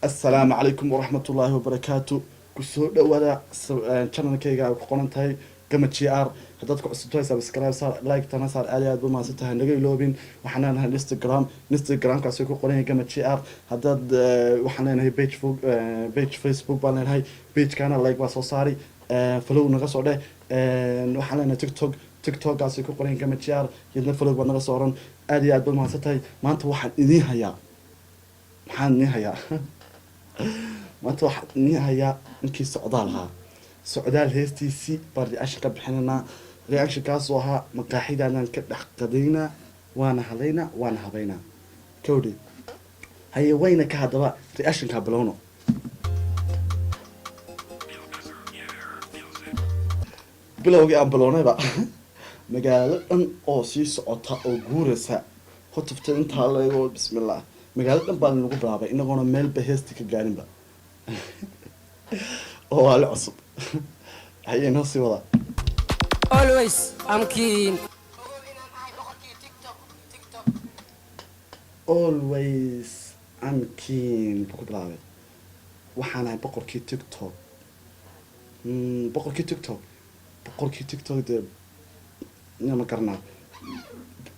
السلام عليكم ورحمة الله وبركاته. كسود ولا channel كيجا وقناة هاي قمة شي آر هداتكم عصبتوها سبسكرايب صار لايك تنا صار آليات بما ستها نجي لوبين وحنانا الانستغرام كاسيكو قناة قمة شي آر هداد وحنانا هي بيج فيسبوك بالنا هاي بيج كان لايك وصوصاري فلو نقص عليه وحنانا تيك توك كاسيكو قناة قمة شي آر يدنا فلو بنقص صورن آليات بما ستها ما أنت واحد إنيها يا محن نهاية maanta waxaa nin hayaa ninkii socdaal ahaa socdaal heestiisii baan reaction ka bixinanaa reactionkaasoo ahaa maqaaxidaanaan ka dhex qadaynaa waana halaynaa waana habaynaa kawdhe haye wayna ka haddaba reactionkaa bilowno bilowgii aan bilownayba magaalo dhan oo sii socota oo guuraysa hotufta intaa leego bismillah magaalo dhan baa lagu bilaabay inagoona meelba heesti ka gaarinba oo waa la cusub ayay noo sii wadaa always I'm keen always I'm keen buu ku bilaabay waxaan ahay boqorkii tiktok boqorkii tiktok dee ma garanaa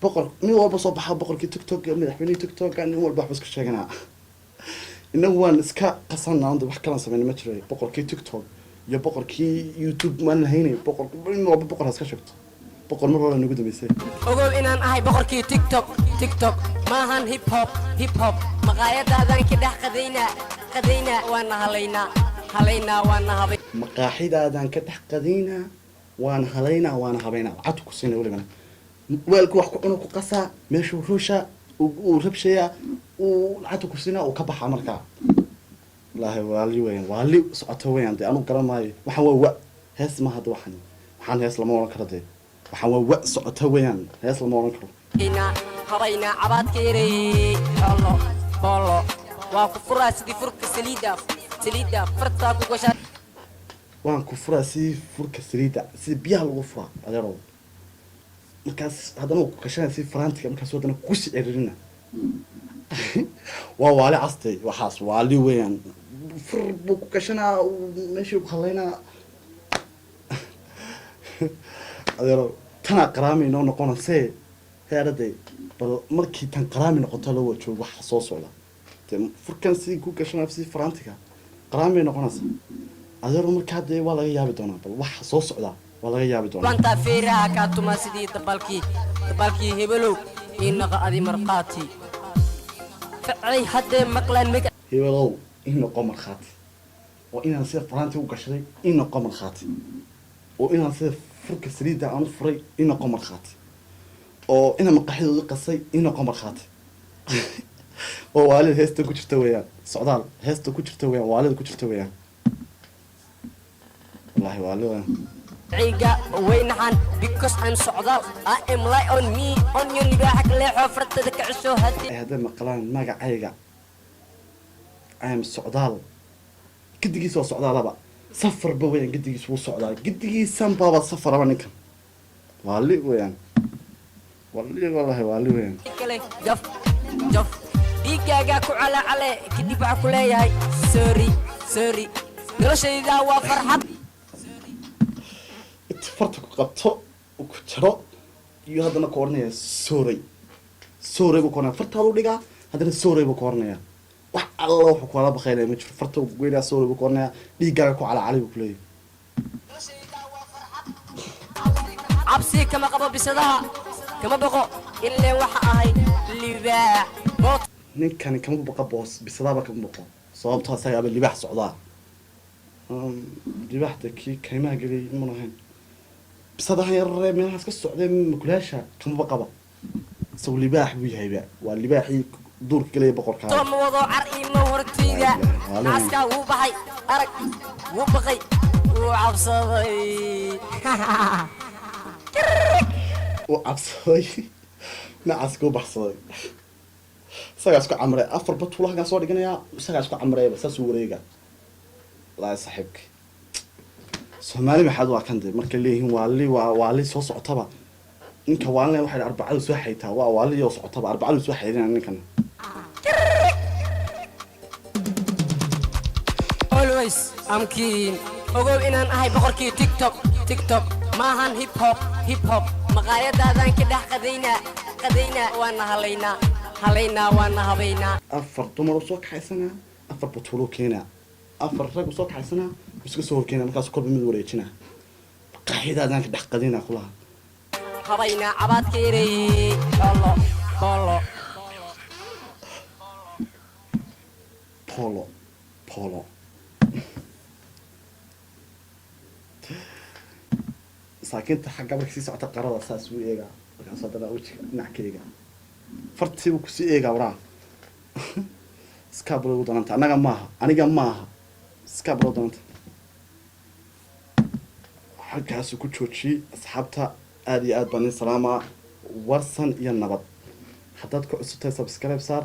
boqor nin walba soo baxa boqorkii tiktok madaxweynihii tiktok nin walba waxba iska sheeganaa inagu waan iska qasanaa unda wax kalan sameyn ma jiray boqorkii tiktok iyo boqorkii youtube maan lahaynay boqor nin walba boqor iska sheegto boqor mar hore nagu dambeysay ogow inaan ahay boqorkii tiktok maahan hip hop maqaayadaadan ka dhex qadaynaa waana halaynaa waana habay maqaaxidaadan ka dhex qadaynaa waana halaynaa waana habaynaa cad ku siinay walibana weelku wax ku cunug ku qasaa meeshuu ruusha uu rabshayaa uu lacagta ku siinaa uu ka baxaa markaa wallaahi waali weeyaan waali socoto weeyaan dee anigu garan maayo waxaan waa wa hees ma hadda waxaan hees lama oran karo dee waxaan waa wa socoto weeyaan hees lama oran karo habaynaa cabaadkeeray boolo waa ku furaa sidii furka saliida fartaa ku gashaa waan ku furaa sidii furka saliida sidii biyaha lagu furaa adeerow markaas haddana ku kashanay si farantiga markaas wadana ku sii ciririna waa waali castay waxaas waali weeyaan fur buu ku kashanaa meeshii ku halaynaa adeero tana qaraami inoo noqonaysee heeraday bal markii tan qaraami noqoto la wajoogo waxa soo socda dee furkan si ku kashanaa si farantiga qaraami noqonaysa adeero markaa dee waa laga yaabi doonaa bal waxa soo socda wala yaabi doona wanta feeraha ka tuma sidii dabalkii hebelow inaqa adi marqaati facay hadee maqlaan maga hebelow inaqa marqaati oo inaan sida faranti u gashay inaqa marqaati oo inaan sida furka saliida aan furay inaqa marqaati oo inaan maqaxidooda qasay inaqa marqaati oo waalid heesta ku jirta weeyaan socdaal heesta ku jirta weeyaan waalid ku jirta weeyaan wallahi waalid عيقة وينحن because I'm سعودال I am lie on me on your نباحك ليحو فرتدك عشو هدي هذا مقلان ماقع عيقة I am سعودال قدقيس وسعودال بقى سفر بوين قدقيس وسعودال قدقيس سام بابا سفر بانك والي وين والله والي وين جف ديقاقا على كدي باعكو ليهاي سوري قلوش إذا وفرحب farta ku qabto ku jaro iyo haddana ku oranaya sooray buu ku oranaya fartaadu dhigaa haddana sooray buu ku oranaya wax alla wuxuu kula baqaynaya ma jiro farta uu goynaya sooray buu ku oranaya dhiiggaaga ku calacalay buu ku leeyahay cabsi kama qabo bisadaha kama baqo ilaa waxa ahay libaax ninkani kama baqa boos bisadaaba kama baqo sababtoo asaga aba libaax socdaa libaaxda kii kaymaha geliyay ma lahayn bisadaha yararee meelahaas ka socday makulaasha kama baqaba isagu libaax buu yahayba waa libaaxii duurka gelaya boqorkaa ma wado car ima hortayda askaa wuu baxay arag wuu baqay wuu cabsaday nacaska u baxsaday isagaa isku camray afar batuulahagaa soo dhiganayaa isagaa isku camrayba saasuu wareega laa saaxiibka soomaali maxaad waa kan de markay leeyihiin waali soo socotaba ninka waalina waxay arbacada soo xaytaa waa waali oo socotaba arbacada soo xaydina ninkan boys I'm keen ogow inaan ahay boqorkii tiktok maahan hip hop maqaayadaadan ka dhex qadaynaa waana halaynaa waana habaynaa afar dumar soo kaxaysana afar batulo keena afar rag soo kaxaysana isku soo horkeena markaas kolba mid wareejina maqaayadaadan ka dhex qadaynaa kulaha habaynaa cabaadka yareey polo saakinta xagga markii sii socota qarada saas uu eega markaas hadana wajiga dhinackeyga fartiibu ku sii eega waraa iskaablo ugu dananta aniga maaha iskaablo dananta xaggaas ku joojiyey asxaabta aad iyo aad baan salaama warsan iyo nabad haddaad ku cusubtahay subscribe saar